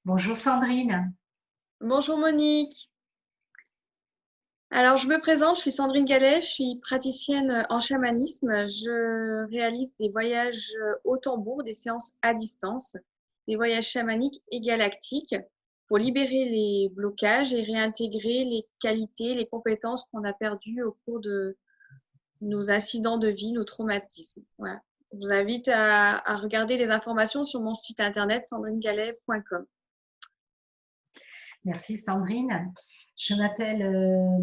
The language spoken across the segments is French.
Bonjour Sandrine. Bonjour Monique. Alors, je me présente, je suis Sandrine Gallet, je suis praticienne en chamanisme. Je réalise des voyages au tambour, des séances à distance, des voyages chamaniques et galactiques pour libérer les blocages et réintégrer les qualités, les compétences qu'on a perdues au cours de nos incidents de vie, nos traumatismes. Voilà. Je vous invite à regarder les informations sur mon site internet sandrinegallet.com. Merci Sandrine. Je m'appelle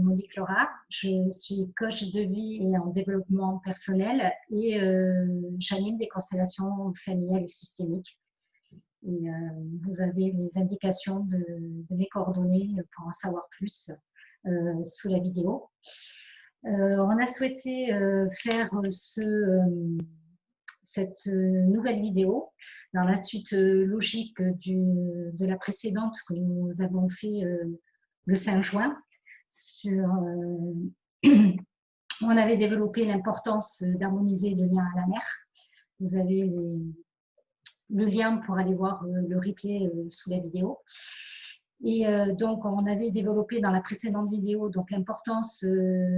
Monique Laura. Je suis coach de vie et en développement personnel et j'anime des constellations familiales et systémiques. Et vous avez les indications de mes coordonnées pour en savoir plus sous la vidéo. On a souhaité faire cette nouvelle vidéo dans la suite logique de la précédente que nous avons fait le 5 juin. On avait développé l'importance d'harmoniser le lien à la mer. Vous avez le lien pour aller voir le replay sous la vidéo. Et donc, on avait développé dans la précédente vidéo l'importance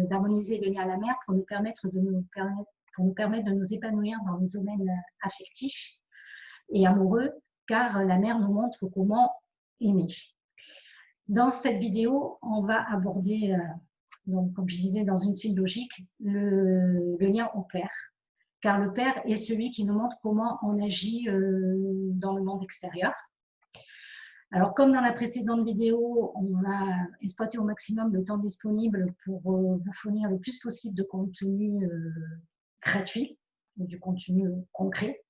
d'harmoniser le lien à la mer pour nous permettre de nous épanouir dans le domaine affectif et amoureux, car la mer nous montre comment aimer. Dans cette vidéo, on va aborder, donc, comme je disais, dans une suite logique, le lien au Père, car le Père est celui qui nous montre comment on agit dans le monde extérieur. Alors, comme dans la précédente vidéo, on va exploiter au maximum le temps disponible pour vous fournir le plus possible de contenu gratuit, du contenu concret,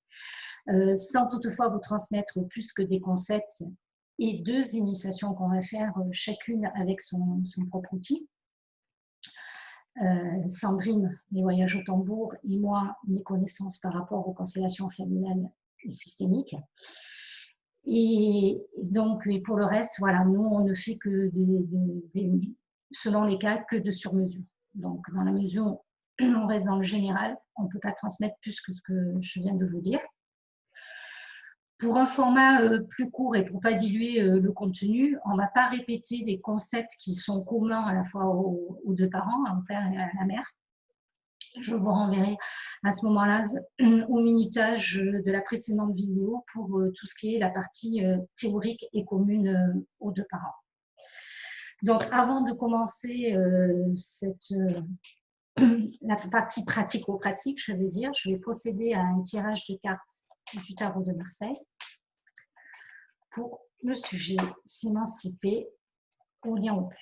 sans toutefois vous transmettre plus que des concepts et 2 initiations qu'on va faire chacune avec son propre outil. Sandrine, les voyages au tambour, et moi, mes connaissances par rapport aux constellations familiales et systémiques. Et donc, et pour le reste, voilà, nous, on ne fait que selon les cas, que de sur-mesure. Donc, dans la mesure où on reste dans le général, on ne peut pas transmettre plus que ce que je viens de vous dire. Pour un format plus court et pour ne pas diluer le contenu, on ne va pas répéter des concepts qui sont communs à la fois aux 2 parents, au père et à la mère. Je vous renverrai à ce moment-là au minutage de la précédente vidéo pour tout ce qui est la partie théorique et commune aux 2 parents. Donc, avant de commencer la partie pratico-pratique, je vais procéder à un tirage de cartes du tarot de Marseille pour le sujet s'émanciper au lien au Père.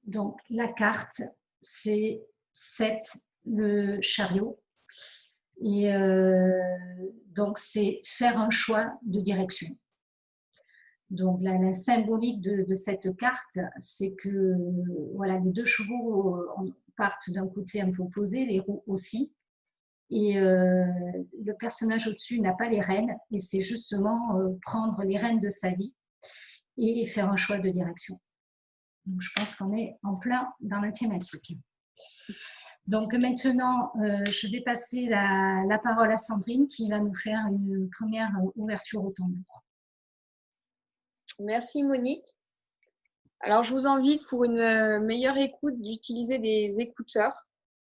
Donc, la carte, c'est 7, le chariot. Et donc, c'est faire un choix de direction. Donc, la symbolique de cette carte, c'est que voilà, les 2 chevaux partent d'un côté un peu opposé, les roues aussi. Et le personnage au-dessus n'a pas les rênes, et c'est justement prendre les rênes de sa vie et faire un choix de direction. Donc, je pense qu'on est en plein dans la thématique. Donc maintenant, je vais passer la parole à Sandrine qui va nous faire une première ouverture au tambour. Merci Monique. Alors, je vous invite pour une meilleure écoute d'utiliser des écouteurs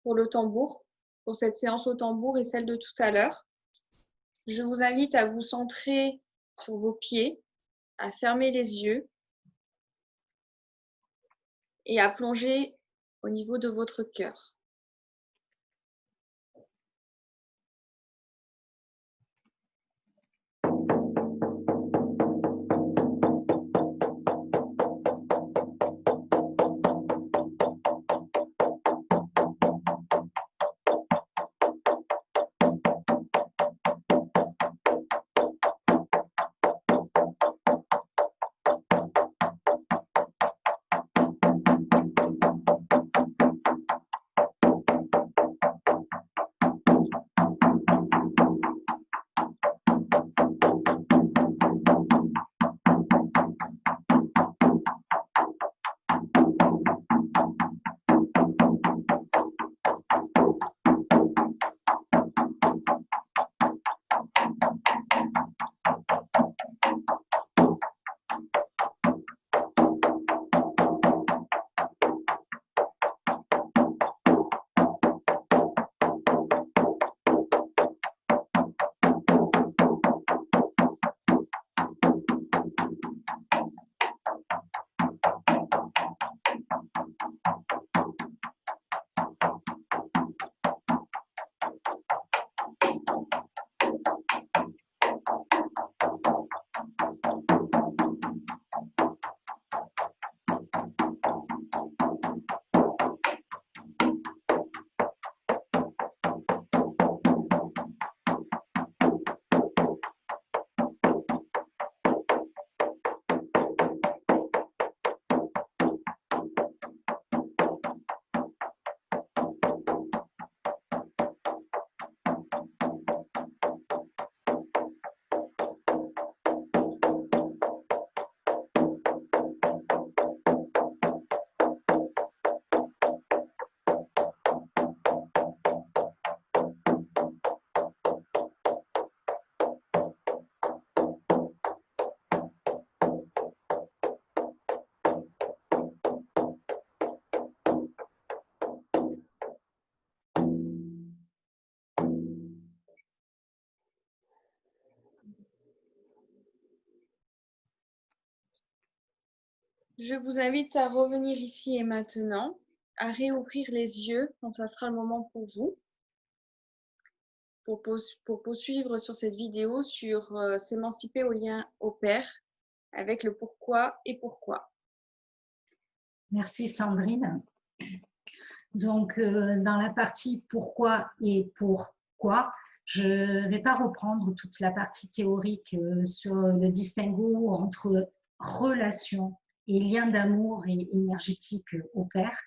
pour le tambour, pour cette séance au tambour et celle de tout à l'heure. Je vous invite à vous centrer sur vos pieds, à fermer les yeux et à plonger au niveau de votre cœur. Je vous invite à revenir ici et maintenant, à réouvrir les yeux quand ça sera le moment pour vous, pour poursuivre sur cette vidéo sur s'émanciper au lien au père, avec le pourquoi et pourquoi. Merci Sandrine. Donc, dans la partie pourquoi et pourquoi, je ne vais pas reprendre toute la partie théorique sur le distinguo entre relation et lien d'amour et énergétique au père.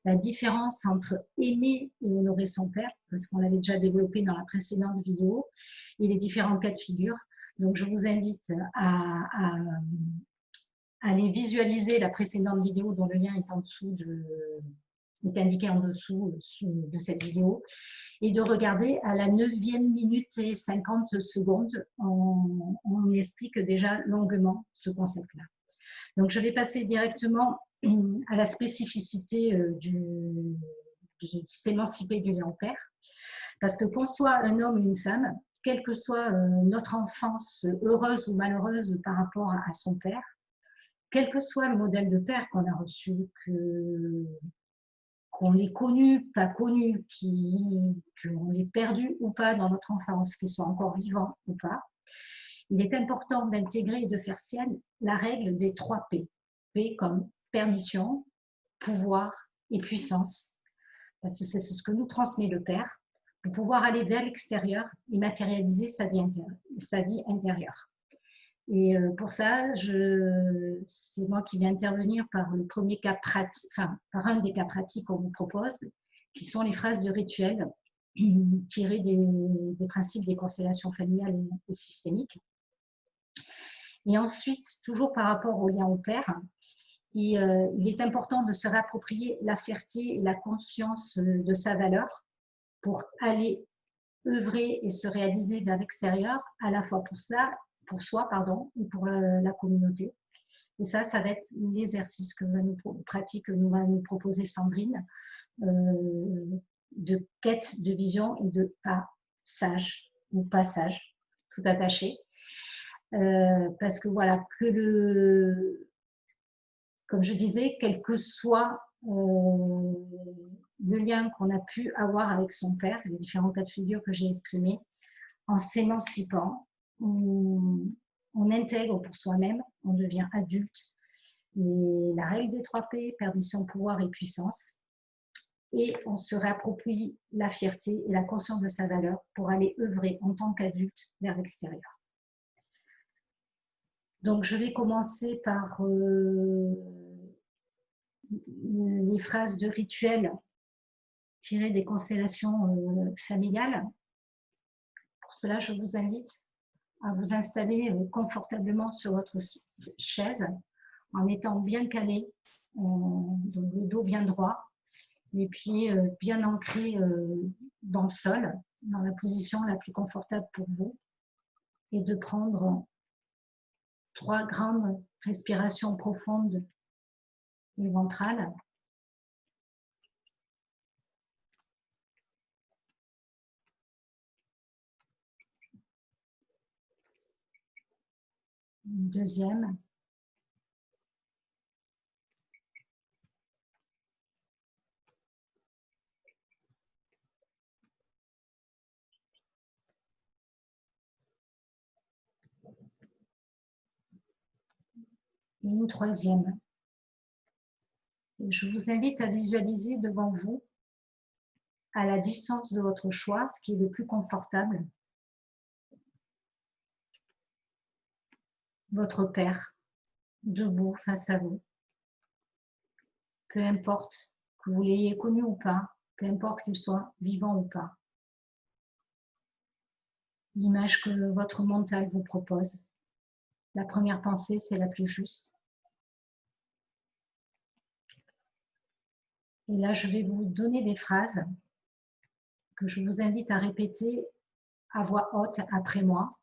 La différence entre aimer et honorer son père, parce qu'on l'avait déjà développé dans la précédente vidéo, et les différents cas de figure. Donc, je vous invite à aller visualiser la précédente vidéo dont le lien est en dessous est indiqué en dessous de cette vidéo, et de regarder à la 9e minute et 50 secondes, on explique déjà longuement ce concept-là. Donc, je vais passer directement à la spécificité de s'émanciper du lien au père, parce que qu'on soit un homme ou une femme, quelle que soit notre enfance heureuse ou malheureuse par rapport à son père, quel que soit le modèle de père qu'on a reçu, qu'on l'ait connu, pas connu, qu'on l'ait perdu ou pas dans notre enfance, qu'il soit encore vivant ou pas, il est important d'intégrer et de faire sienne la règle des 3 P. P comme permission, pouvoir et puissance, parce que c'est ce que nous transmet le Père, pour pouvoir aller vers l'extérieur et matérialiser sa vie intérieure. Et pour ça, c'est moi qui vais intervenir par le premier cas pratique, enfin, par un des cas pratiques qu'on vous propose, qui sont les phrases de rituel tirées des principes des constellations familiales et systémiques. Et ensuite, toujours par rapport au lien au père, il est important de se réapproprier la fierté et la conscience de sa valeur pour aller œuvrer et se réaliser vers l'extérieur, à la fois pour soi, et pour la communauté. Et ça va être l'exercice que nous va nous proposer Sandrine, de quête de vision et de passage ou passage, tout attaché. Parce que voilà, comme je disais, quel que soit le lien qu'on a pu avoir avec son père, les différents cas de figure que j'ai exprimés, en s'émancipant, on intègre pour soi-même, on devient adulte. Et la règle des 3 P, perdition, pouvoir et puissance. Et on se réapproprie la fierté et la conscience de sa valeur pour aller œuvrer en tant qu'adulte vers l'extérieur. Donc, je vais commencer par les phrases de rituel tirées des constellations familiales. Pour cela, je vous invite à vous installer confortablement sur votre chaise en étant bien calé, donc le dos bien droit, les pieds bien ancrés dans le sol, dans la position la plus confortable pour vous, et de prendre 3 grandes respirations profondes et ventrales. Une deuxième. Et une troisième. Et je vous invite à visualiser devant vous, à la distance de votre choix, ce qui est le plus confortable, votre père, debout face à vous. Peu importe que vous l'ayez connu ou pas, peu importe qu'il soit vivant ou pas. L'image que votre mental vous propose, la première pensée, c'est la plus juste. Et là, je vais vous donner des phrases que je vous invite à répéter à voix haute après moi.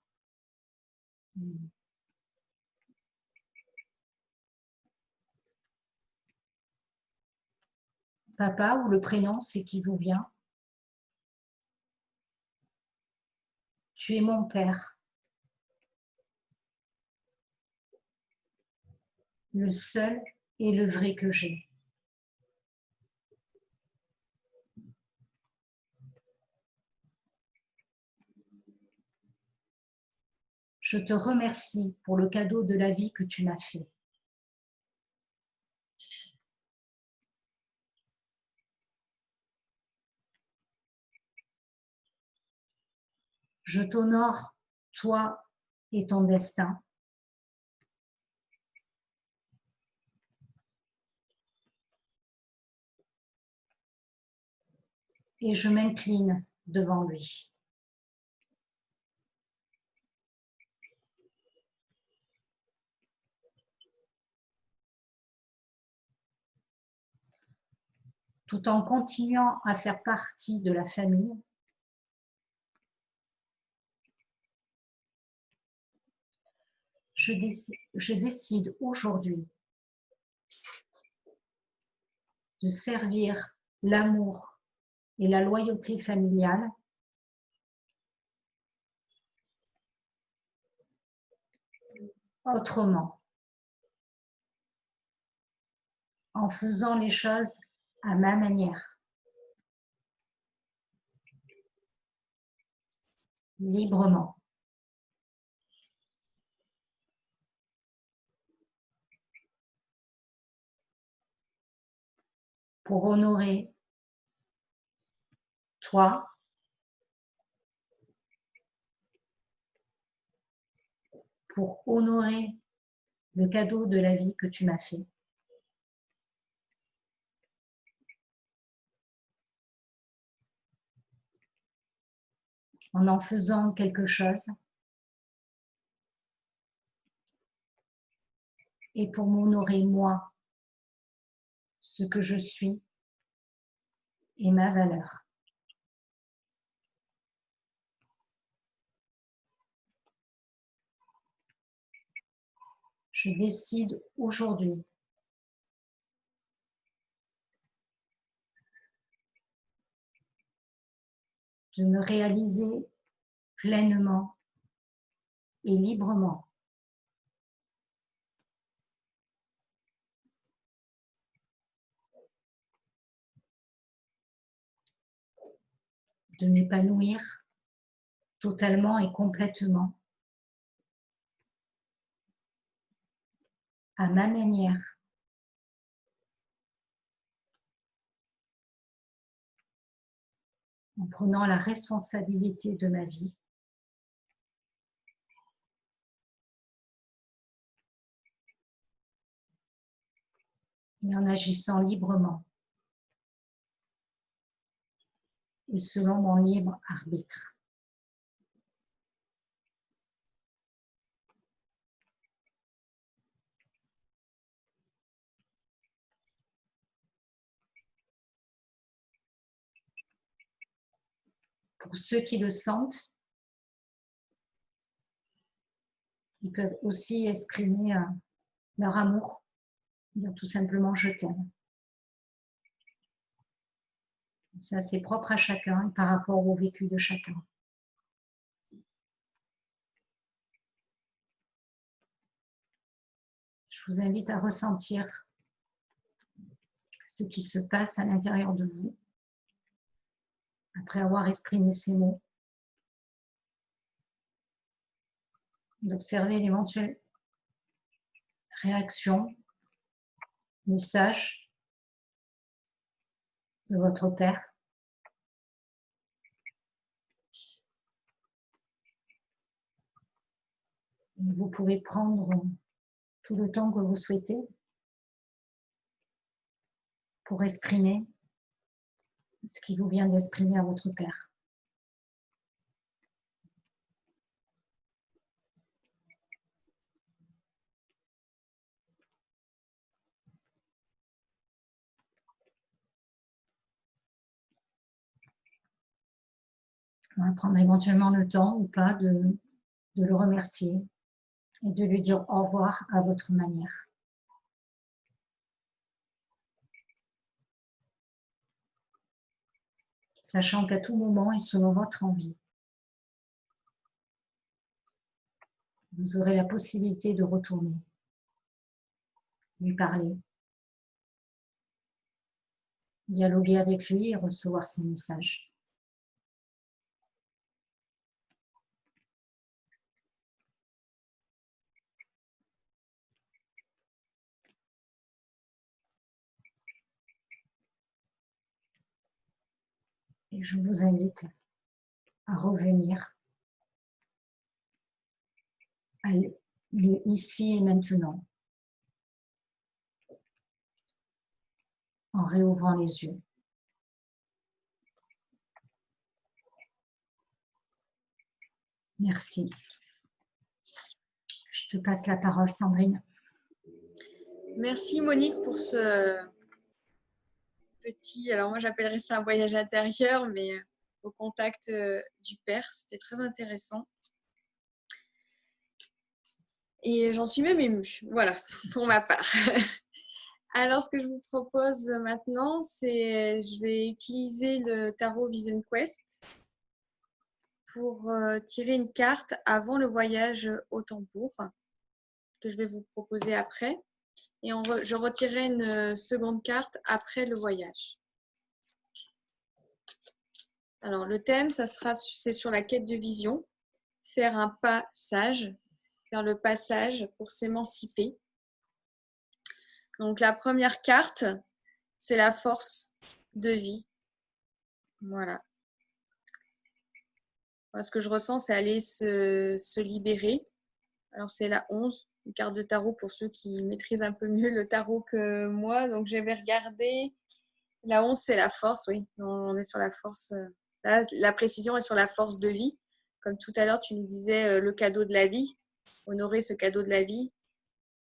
Papa ou le prénom, c'est qui vous vient. Tu es mon père. le seul et le vrai que j'ai. Je te remercie pour le cadeau de la vie que tu m'as fait. Je t'honore, toi et ton destin. Et je m'incline devant lui. Tout en continuant à faire partie de la famille, je décide aujourd'hui de servir l'amour et la loyauté familiale autrement, en faisant les choses à ma manière, librement. Pour honorer toi, pour honorer le cadeau de la vie que tu m'as fait. En faisant quelque chose et pour m'honorer moi, ce que je suis et ma valeur. Je décide aujourd'hui de me réaliser pleinement et librement. De m'épanouir totalement et complètement à ma manière, en prenant la responsabilité de ma vie et en agissant librement et selon mon libre arbitre. Pour ceux qui le sentent, ils peuvent aussi exprimer leur amour, dire tout simplement je t'aime. Ça, c'est propre à chacun par rapport au vécu de chacun. Je vous invite à ressentir ce qui se passe à l'intérieur de vous après avoir exprimé ces mots, d'observer l'éventuelle réaction, message de votre père. Et vous pouvez prendre tout le temps que vous souhaitez pour exprimer ce qui vous vient d'exprimer à votre père. On va prendre éventuellement le temps ou pas de le remercier et de lui dire au revoir à votre manière. Sachant qu'à tout moment et selon votre envie, vous aurez la possibilité de retourner lui parler, dialoguer avec lui et recevoir ses messages. Et je vous invite à revenir à le ici et maintenant, en réouvrant les yeux. Merci. Je te passe la parole, Sandrine. Merci Monique pour ce petit, alors moi j'appellerais ça un voyage intérieur, mais au contact du Père. C'était très intéressant. Et j'en suis même émue, voilà, pour ma part. Alors, ce que je vous propose maintenant, c'est je vais utiliser le tarot Vision Quest pour tirer une carte avant le voyage au tambour, que je vais vous proposer après. Et je retirerai une seconde carte après le voyage. Alors, le thème, c'est sur la quête de vision, faire un pas sage, faire le passage pour s'émanciper. Donc, la première carte, c'est la force de vie. Voilà. Moi, ce que je ressens, c'est aller se libérer. Alors, c'est la 11, une carte de tarot pour ceux qui maîtrisent un peu mieux le tarot que moi. Donc, je vais regarder. La 11, c'est la force, oui. On est sur la force. Là, la précision est sur la force de vie. Comme tout à l'heure, tu nous disais le cadeau de la vie. Honorer ce cadeau de la vie.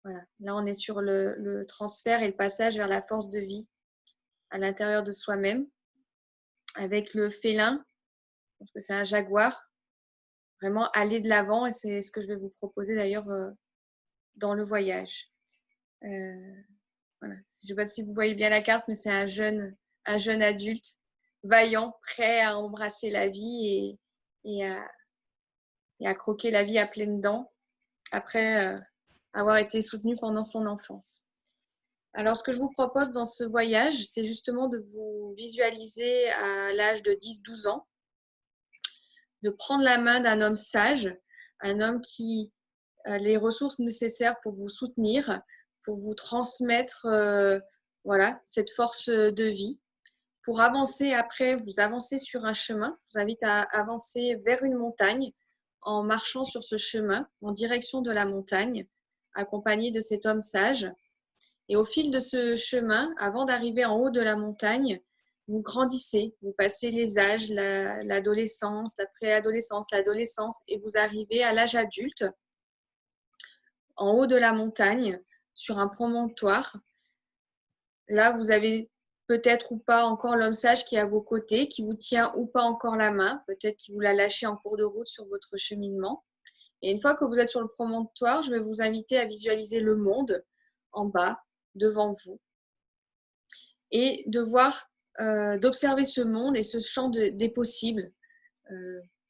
Voilà. Là, on est sur le transfert et le passage vers la force de vie à l'intérieur de soi-même. Avec le félin, je pense que c'est un jaguar. Vraiment aller de l'avant, et c'est ce que je vais vous proposer d'ailleurs dans le voyage. Voilà. Je ne sais pas si vous voyez bien la carte, mais c'est un jeune adulte, vaillant, prêt à embrasser la vie et à croquer la vie à pleines dents après avoir été soutenu pendant son enfance. Alors, ce que je vous propose dans ce voyage, c'est justement de vous visualiser à l'âge de 10-12 ans, de prendre la main d'un homme sage, un homme qui a les ressources nécessaires pour vous soutenir, pour vous transmettre voilà, cette force de vie. Pour avancer après, vous avancez sur un chemin. Je vous invite à avancer vers une montagne en marchant sur ce chemin en direction de la montagne, accompagné de cet homme sage. Et au fil de ce chemin, avant d'arriver en haut de la montagne, vous grandissez, vous passez les âges, l'adolescence, la préadolescence, l'adolescence, et vous arrivez à l'âge adulte, en haut de la montagne, sur un promontoire. Là, vous avez peut-être ou pas encore l'homme sage qui est à vos côtés, qui vous tient ou pas encore la main, peut-être qu'il vous l'a lâché en cours de route sur votre cheminement. Et une fois que vous êtes sur le promontoire, je vais vous inviter à visualiser le monde en bas, devant vous, et de voir, d'observer ce monde et ce champ des possibles.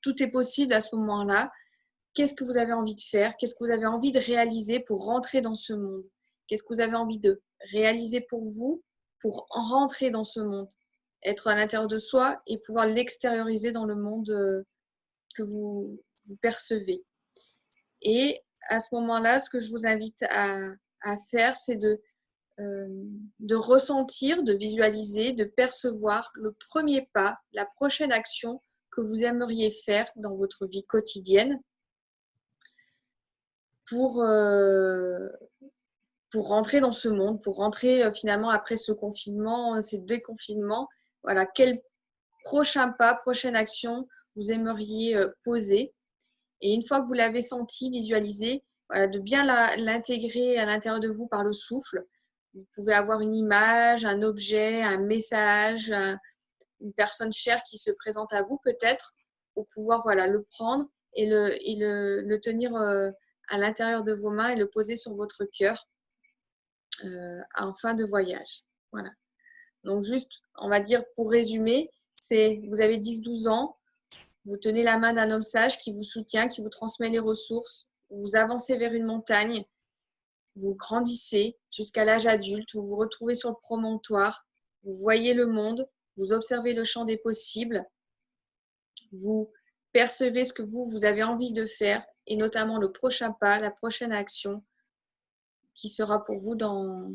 Tout est possible à ce moment-là. Qu'est-ce que vous avez envie de faire? Qu'est-ce que vous avez envie de réaliser pour rentrer dans ce monde? Qu'est-ce que vous avez envie de réaliser pour vous, pour rentrer dans ce monde? Être à l'intérieur de soi et pouvoir l'extérioriser dans le monde que vous percevez. Et à ce moment-là, ce que je vous invite à faire, c'est de ressentir, de visualiser, de percevoir le premier pas, la prochaine action que vous aimeriez faire dans votre vie quotidienne pour rentrer dans ce monde, pour rentrer finalement après ce confinement, ces déconfinements. Voilà, quel prochain pas, prochaine action vous aimeriez poser. Et une fois que vous l'avez senti, visualisé, voilà, de bien l'intégrer à l'intérieur de vous par le souffle. Vous pouvez avoir une image, un objet, un message, une personne chère qui se présente à vous peut-être, pour pouvoir voilà, le prendre et le tenir à l'intérieur de vos mains et le poser sur votre cœur en fin de voyage. Voilà. Donc juste, on va dire pour résumer, c'est vous avez 10-12 ans, vous tenez la main d'un homme sage qui vous soutient, qui vous transmet les ressources, vous avancez vers une montagne, vous grandissez jusqu'à l'âge adulte, vous vous retrouvez sur le promontoire, vous voyez le monde, vous observez le champ des possibles, vous percevez ce que vous avez envie de faire et notamment le prochain pas, la prochaine action qui sera pour vous dans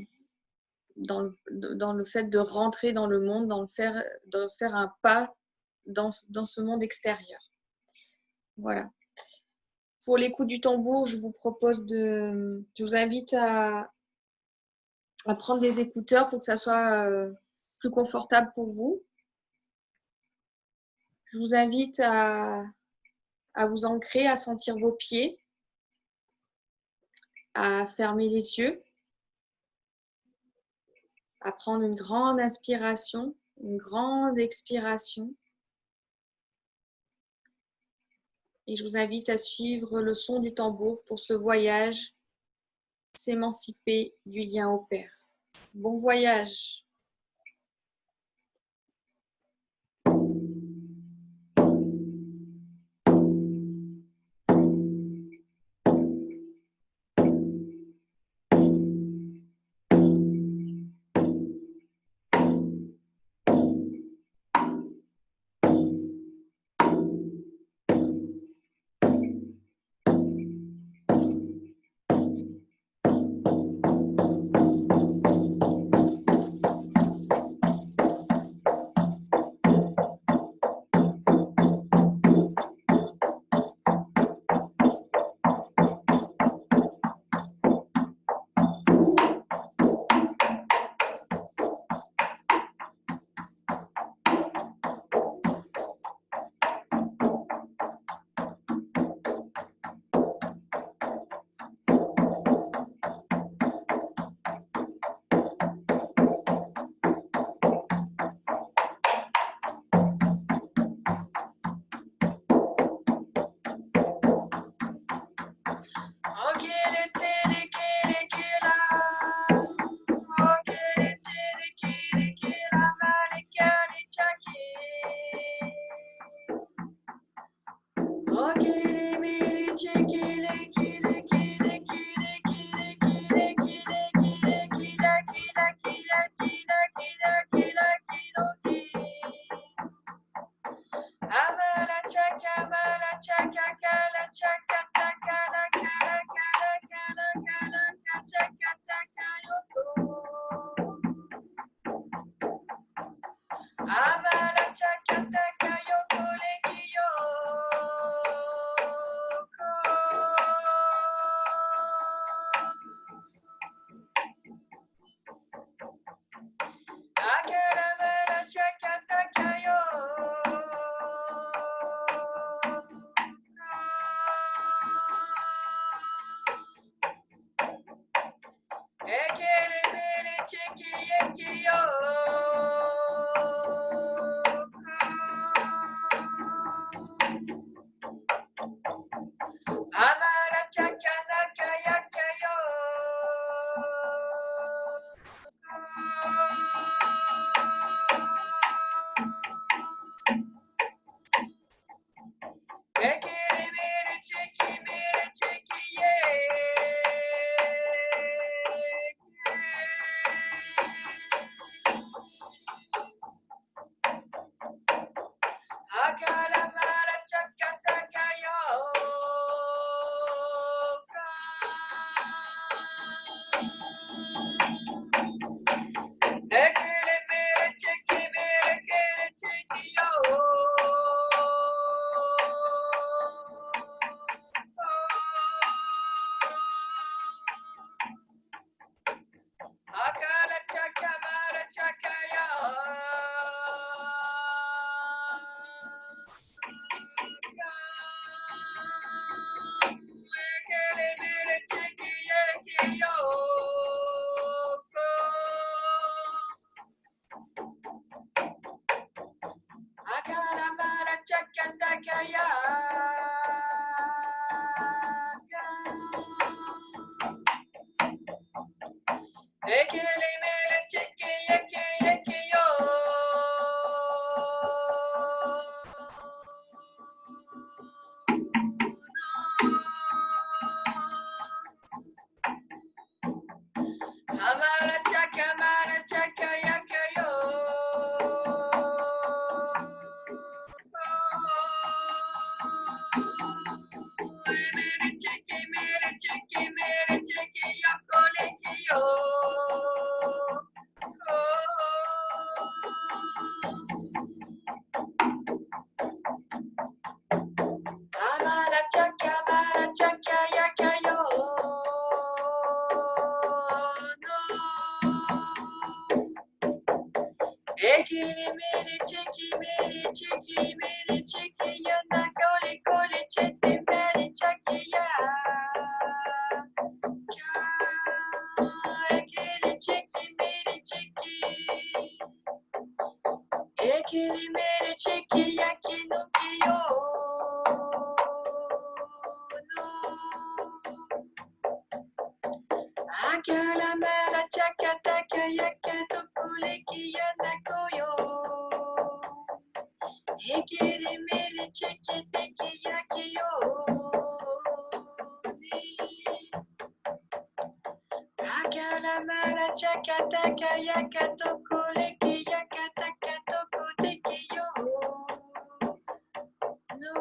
le fait de rentrer dans le monde, de faire un pas dans ce monde extérieur. Voilà. Pour l'écoute du tambour, je vous invite à prendre des écouteurs pour que ça soit plus confortable pour vous. Je vous invite à vous ancrer, à sentir vos pieds, à fermer les yeux, à prendre une grande inspiration, une grande expiration. Et je vous invite à suivre le son du tambour pour ce voyage, s'émanciper du lien au Père. Bon voyage! Ekili mili chiki yana koli koli chiti mili chaki ya. Ekili chiki mili chiki. Ekili mili chiki yaki no kiyo. Akala mela chaka taka yaka tokule yana koyo. Ekili mili chiki tiki yaki yo. Akala mela chaka taka yaka tokule yaka taka toko tiki yo. No.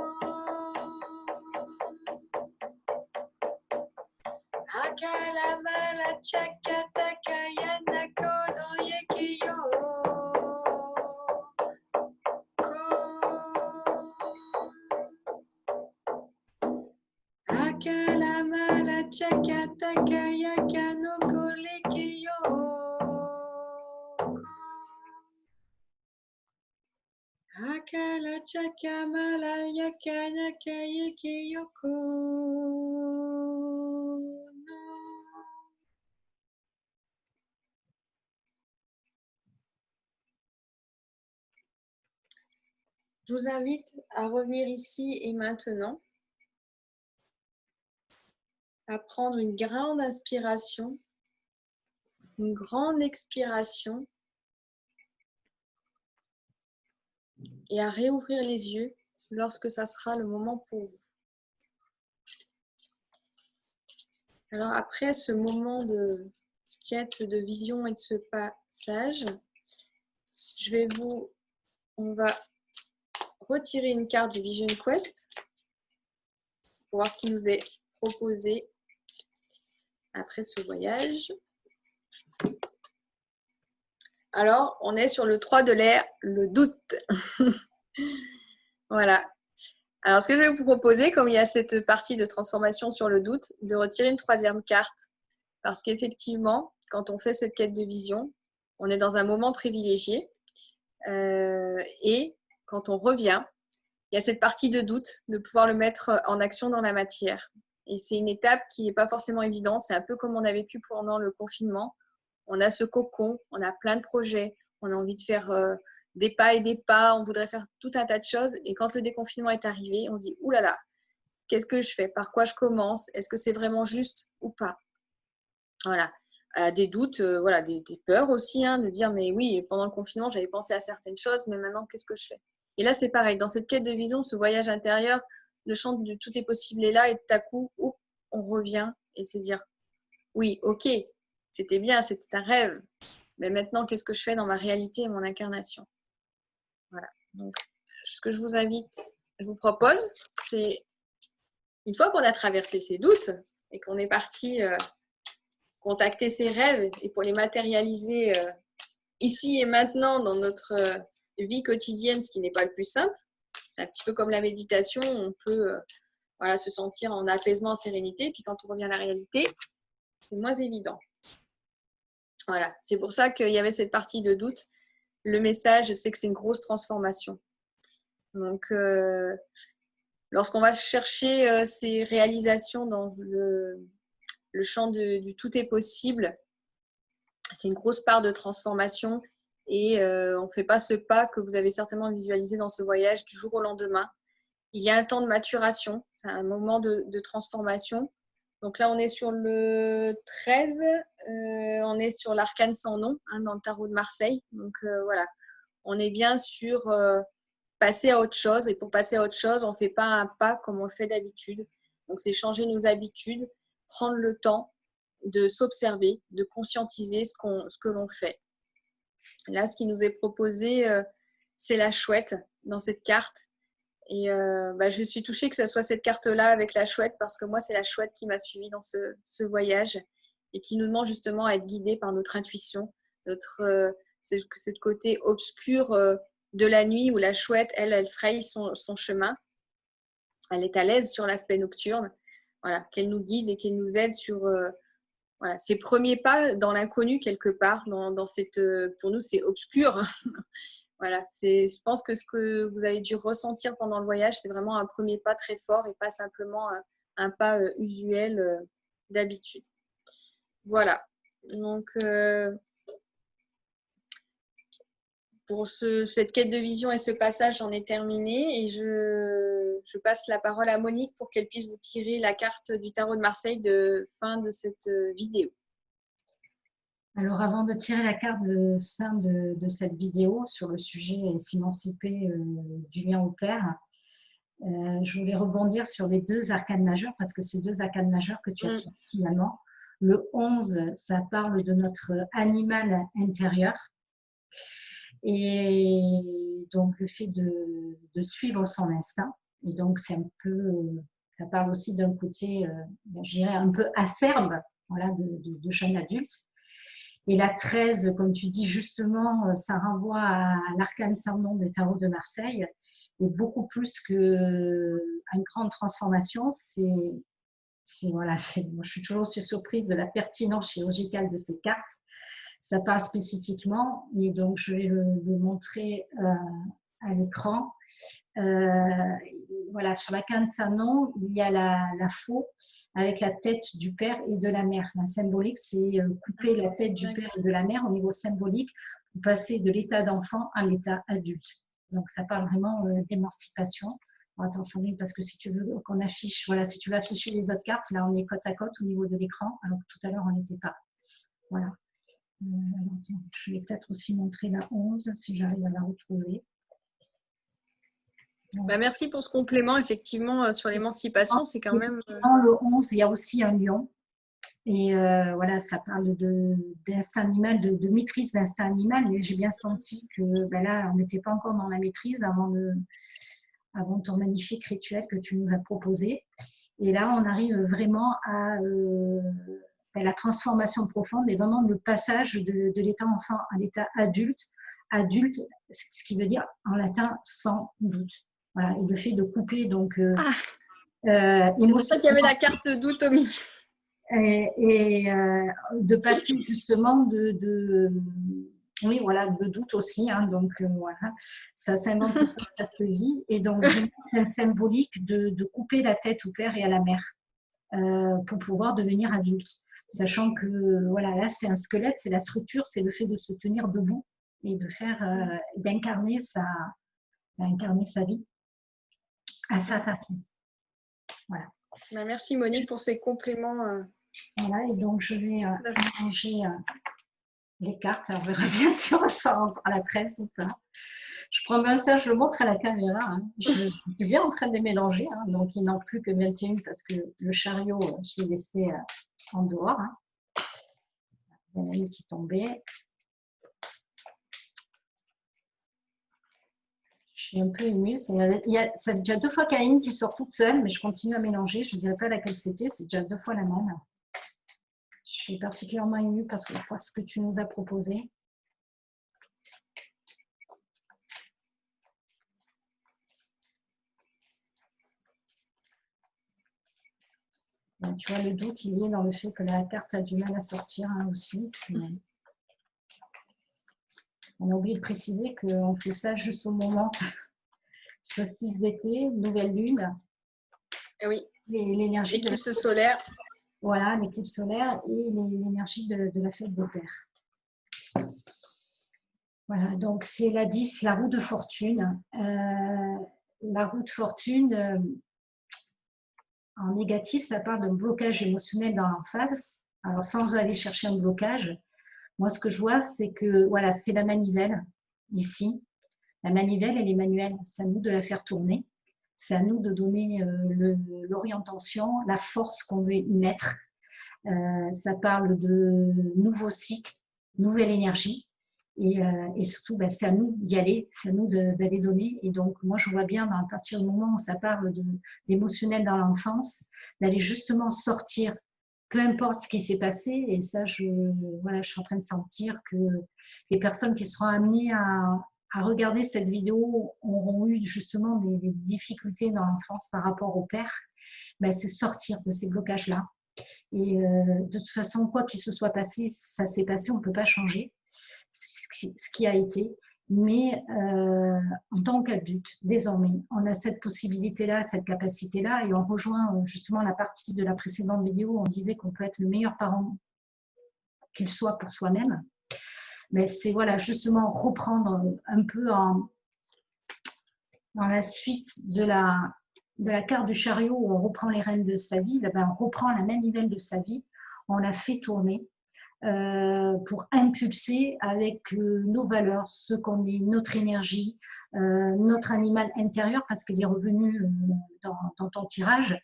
Akala mela chaka taka yana kono yaki yo. Akala mela chaka taka yaka no koleki yo. Akala chaka mela yaka naka yaki yoko. Je vous invite à revenir ici et maintenant, à prendre une grande inspiration, une grande expiration et à réouvrir les yeux lorsque ça sera le moment pour vous. Alors après ce moment de quête de vision et de ce passage, on va retirer une carte du Vision Quest pour voir ce qui nous est proposé après ce voyage. Alors, on est sur le 3 de l'air, le doute. Voilà. Alors, ce que je vais vous proposer, comme il y a cette partie de transformation sur le doute, de retirer une troisième carte. Parce qu'effectivement, quand on fait cette quête de vision, on est dans un moment privilégié. Et quand on revient, il y a cette partie de doute, de pouvoir le mettre en action dans la matière. Et c'est une étape qui n'est pas forcément évidente. C'est un peu comme on a vécu pendant le confinement. On a ce cocon, on a plein de projets, on a envie de faire des pas et des pas, on voudrait faire tout un tas de choses. Et quand le déconfinement est arrivé, on se dit « Ouh là là, qu'est-ce que je fais? Par quoi je commence? Est-ce que c'est vraiment juste ou pas ?» Voilà. Des doutes, voilà, des peurs aussi, hein, de dire « Mais oui, pendant le confinement, j'avais pensé à certaines choses, mais maintenant, qu'est-ce que je fais ?» Et là, c'est pareil. Dans cette quête de vision, ce voyage intérieur, le champ du tout est possible est là et tout à coup, on revient et c'est dire « Oui, ok, c'était bien, c'était un rêve, mais maintenant, qu'est-ce que je fais dans ma réalité et mon incarnation ?» Voilà. Donc, ce que je vous propose, c'est une fois qu'on a traversé ces doutes et qu'on est parti contacter ses rêves et pour les matérialiser ici et maintenant dans notre vie quotidienne, ce qui n'est pas le plus simple. C'est un petit peu comme la méditation, on peut voilà, se sentir en apaisement, en sérénité, puis quand on revient à la réalité, c'est moins évident. Voilà, c'est pour ça qu'il y avait cette partie de doute. Le message, c'est que c'est une grosse transformation. Donc, lorsqu'on va chercher ces réalisations dans le champ du tout est possible, c'est une grosse part de transformation et on ne fait pas ce pas que vous avez certainement visualisé dans ce voyage du jour au lendemain. Il y a un temps de maturation, c'est un moment de transformation. Donc là, on est sur le 13, on est sur l'arcane sans nom, hein, dans le tarot de Marseille. Donc voilà, on est bien sur passer à autre chose. Et pour passer à autre chose, on ne fait pas un pas comme on le fait d'habitude. Donc c'est changer nos habitudes, prendre le temps de s'observer, de conscientiser ce que l'on fait. Là, ce qui nous est proposé, c'est la chouette dans cette carte. Et je suis touchée que ce soit cette carte-là avec la chouette parce que moi, c'est la chouette qui m'a suivie dans ce voyage et qui nous demande justement à être guidée par notre intuition, ce côté obscur de la nuit où la chouette, elle fraye son chemin. Elle est à l'aise sur l'aspect nocturne. Voilà, qu'elle nous guide et qu'elle nous aide sur voilà, ces premiers pas dans l'inconnu quelque part, dans cette, pour nous, c'est obscur. Voilà, je pense que ce que vous avez dû ressentir pendant le voyage, c'est vraiment un premier pas très fort et pas simplement un pas usuel d'habitude. Voilà. Donc, pour cette quête de vision et ce passage, j'en ai terminé et je passe la parole à Monique pour qu'elle puisse vous tirer la carte du tarot de Marseille de fin de cette vidéo. Alors, avant de tirer la carte de fin de cette vidéo sur le sujet s'émanciper du lien au père, je voulais rebondir sur les 2 arcanes majeures parce que c'est 2 arcanes majeures que tu as tirées finalement. Le 11, ça parle de notre animal intérieur. Et donc, le fait de suivre son instinct. Et donc, c'est un peu, ça parle aussi d'un côté, je dirais, un peu acerbe, voilà, de jeune adulte. Et la 13, comme tu dis justement, ça renvoie à l'arcane sans nom des tarots de Marseille. Et beaucoup plus qu'une grande transformation, voilà, moi, je suis toujours aussi surprise de la pertinence chirurgicale de ces cartes. Ça parle spécifiquement, et donc je vais le montrer à l'écran. Voilà, sur la carte sans nom, il y a la faux avec la tête du père et de la mère. La symbolique, c'est couper la tête du père et de la mère au niveau symbolique pour passer de l'état d'enfant à l'état adulte. Donc, ça parle vraiment d'émancipation. Attends, parce que si tu veux qu'on affiche, voilà, si tu veux afficher les autres cartes, là, on est côte à côte au niveau de l'écran, alors que tout à l'heure, on n'était pas. Voilà. Alors, je vais peut-être aussi montrer la 11, si j'arrive à la retrouver. Bah, merci pour ce complément, effectivement, sur l'émancipation, c'est quand même… Dans le 11, il y a aussi un lion. Et voilà, ça parle d'instinct animal, de maîtrise d'instinct animal, mais j'ai bien senti que là, on n'était pas encore dans la maîtrise avant ton magnifique rituel que tu nous as proposé. Et là, on arrive vraiment à la transformation profonde et vraiment le passage de l'état enfant à l'état adulte. Adulte, ce qui veut dire en latin sans doute. Voilà, et le fait de couper donc c'est pour ça qu'il y avait la carte doute au milieu. Et de passer justement oui, voilà, de doute aussi. Hein, donc, voilà, ça s'invente pas, ça se vit. Et donc, c'est une symbolique de couper la tête au père et à la mère pour pouvoir devenir adulte. Sachant que, voilà, là, c'est un squelette, c'est la structure, c'est le fait de se tenir debout et de faire, d'incarner sa vie à sa façon. Voilà. Bah, merci Monique pour ces compléments. Voilà, et donc je vais mélanger les cartes. On verra bien si on ressort encore à la 13 ou pas. Je prends bien ça, je le montre à la caméra. Hein. Je suis bien en train de les mélanger. Hein. Donc, il n'en plus que 21 parce que le chariot, je l'ai laissé en dehors. Hein. Il y en a une qui tombait. Je suis un peu émue. Ça fait déjà 2 fois qu'il y a une qui sort toute seule, mais je continue à mélanger. Je ne dirais pas laquelle c'était. C'est déjà 2 fois la même. Je suis particulièrement émue parce que tu nous as proposé. Donc, tu vois, le doute, il est dans le fait que la carte a du mal à sortir hein, aussi. On a oublié de préciser qu'on fait ça juste au moment solstice d'été, nouvelle lune. Et oui. L'énergie l'éclipse solaire. Voilà, l'éclipse solaire et l'énergie de la fête des pères. Voilà, donc c'est la 10, la roue de fortune. La roue de fortune, en négatif, ça parle d'un blocage émotionnel dans l'emphase. Alors, sans aller chercher un blocage, moi, ce que je vois, c'est que voilà, c'est la manivelle ici. La manivelle, elle est manuelle. C'est à nous de la faire tourner. C'est à nous de donner l'orientation, la force qu'on veut y mettre. Ça parle de nouveaux cycles, nouvelle énergie. Et surtout, c'est à nous d'y aller, c'est à nous d'aller donner. Et donc, moi, je vois bien, à partir du moment où ça parle d'émotionnel dans l'enfance, d'aller justement sortir, peu importe ce qui s'est passé. Et ça, je suis en train de sentir que les personnes qui seront amenées à regarder cette vidéo auront eu justement des difficultés dans l'enfance par rapport au père. C'est sortir de ces blocages-là. Et de toute façon, quoi qu'il se soit passé, ça s'est passé, on ne peut pas changer ce qui a été. Mais en tant qu'adulte, désormais, on a cette possibilité-là, cette capacité-là, et on rejoint justement la partie de la précédente vidéo où on disait qu'on peut être le meilleur parent qu'il soit pour soi-même. Mais c'est voilà, justement reprendre un peu dans la suite de la carte du chariot où on reprend les rênes de sa vie, ben on reprend la manivelle de sa vie, on la fait tourner pour impulser avec nos valeurs, ce qu'on est, notre énergie, notre animal intérieur, parce qu'il est revenu dans ton tirage,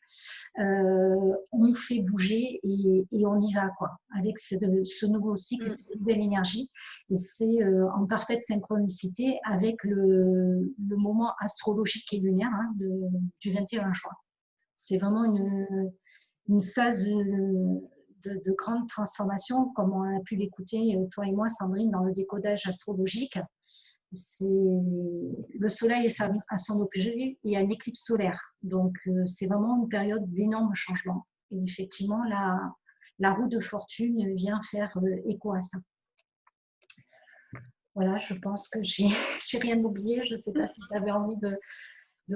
on fait bouger et on y va, quoi, avec ce nouveau cycle, cette nouvelle énergie. Et c'est en parfaite synchronicité avec le moment astrologique et lunaire du 21 juin. C'est vraiment une phase de grande transformation, comme on a pu l'écouter, toi et moi, Sandrine, dans le décodage astrologique. Le soleil est à son apogée et il y a une éclipse solaire. Donc, c'est vraiment une période d'énormes changements. Et effectivement, la roue de fortune vient faire écho à ça. Voilà, je pense que j'ai rien oublié. Je ne sais pas si tu avais envie de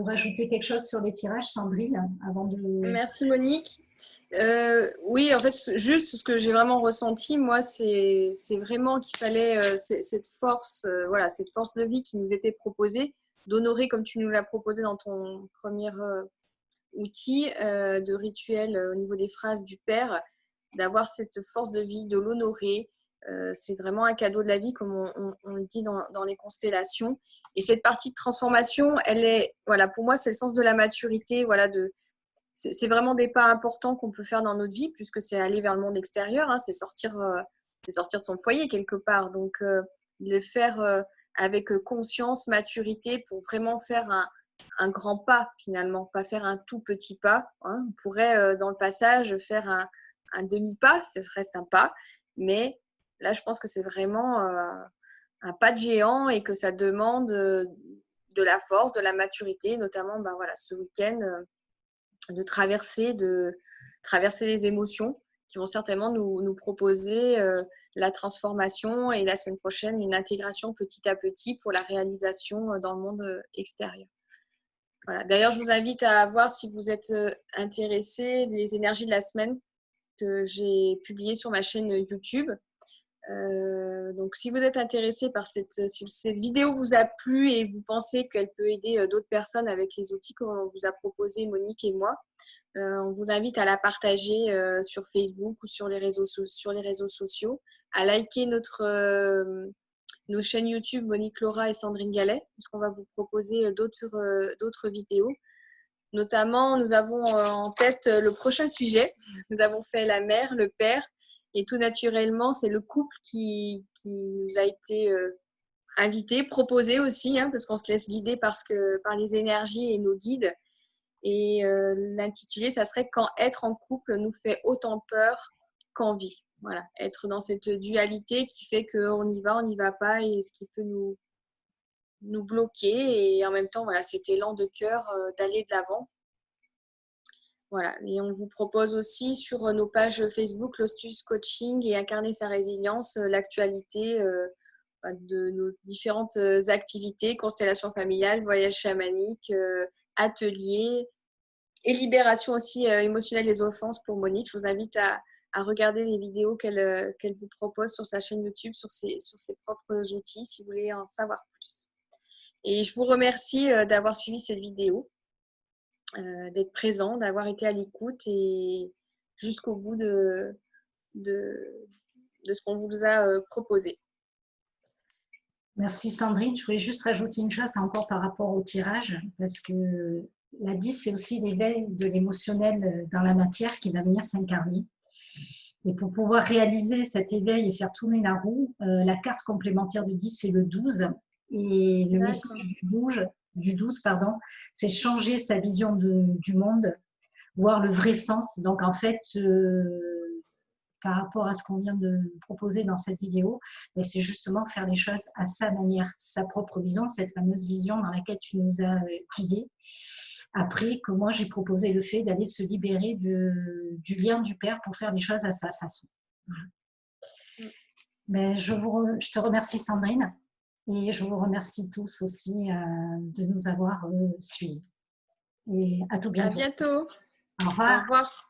rajouter quelque chose sur les tirages, Sandrine, avant de… Merci Monique. Oui, en fait, juste ce que j'ai vraiment ressenti, moi, c'est vraiment qu'il fallait cette force, voilà, cette force de vie qui nous était proposée, d'honorer comme tu nous l'as proposé dans ton premier outil de rituel au niveau des phrases du Père, d'avoir cette force de vie, de l'honorer. C'est vraiment un cadeau de la vie, comme on le dit dans les constellations. Et cette partie de transformation, elle est, voilà, pour moi, c'est le sens de la maturité, voilà, c'est vraiment des pas importants qu'on peut faire dans notre vie, puisque c'est aller vers le monde extérieur, hein, c'est sortir de son foyer quelque part. Donc, le faire avec conscience, maturité, pour vraiment faire un grand pas finalement, pas faire un tout petit pas. Hein. On pourrait, dans le passage, faire un demi-pas, ça reste un pas, mais là, je pense que c'est vraiment un pas de géant et que ça demande de la force, de la maturité, notamment ben, voilà, ce week-end. De traverser les émotions qui vont certainement nous proposer la transformation et la semaine prochaine une intégration petit à petit pour la réalisation dans le monde extérieur. Voilà. D'ailleurs, je vous invite à voir si vous êtes intéressés les énergies de la semaine que j'ai publiées sur ma chaîne YouTube. Donc, si vous êtes intéressé par si cette vidéo vous a plu et vous pensez qu'elle peut aider d'autres personnes avec les outils qu'on vous a proposés, Monique et moi, on vous invite à la partager sur Facebook ou sur les réseaux sociaux, à liker nos chaînes YouTube Monique Laura et Sandrine Gallet, parce qu'on va vous proposer d'autres vidéos. Notamment, nous avons en tête le prochain sujet. Nous avons fait la mère, le père. Et tout naturellement, c'est le couple qui nous a été invité, proposé aussi, hein, parce qu'on se laisse guider par les énergies et nos guides. Et l'intitulé, ça serait « Quand être en couple nous fait autant peur qu'envie ». Voilà, être dans cette dualité qui fait qu'on y va, on n'y va pas, et ce qui peut nous bloquer. Et en même temps, voilà, cet élan de cœur d'aller de l'avant. Voilà, et on vous propose aussi sur nos pages Facebook Lotus Coaching et Incarner sa résilience, l'actualité de nos différentes activités, constellation familiale, voyage chamanique, ateliers et libération aussi émotionnelle des offenses pour Monique. Je vous invite à regarder les vidéos qu'elle vous propose sur sa chaîne YouTube, sur ses propres outils, si vous voulez en savoir plus. Et je vous remercie d'avoir suivi cette vidéo. D'être présent, d'avoir été à l'écoute et jusqu'au bout de ce qu'on vous a proposé. Merci Sandrine. Je voulais juste rajouter une chose encore par rapport au tirage, parce que la 10, c'est aussi l'éveil de l'émotionnel dans la matière qui va venir s'incarner. Et pour pouvoir réaliser cet éveil et faire tourner la roue, la carte complémentaire du 10, c'est le 12. Et le message du 12, c'est changer sa vision du monde, voir le vrai sens. Donc, en fait, par rapport à ce qu'on vient de proposer dans cette vidéo, c'est justement faire les choses à sa manière, sa propre vision, cette fameuse vision dans laquelle tu nous as guidés. appris que moi j'ai proposé le fait d'aller se libérer du lien du père pour faire les choses à sa façon. Voilà. Mais je te remercie Sandrine et je vous remercie tous aussi de nous avoir suivis. Et à tout À bientôt. bientôt. Au Au revoir. revoir.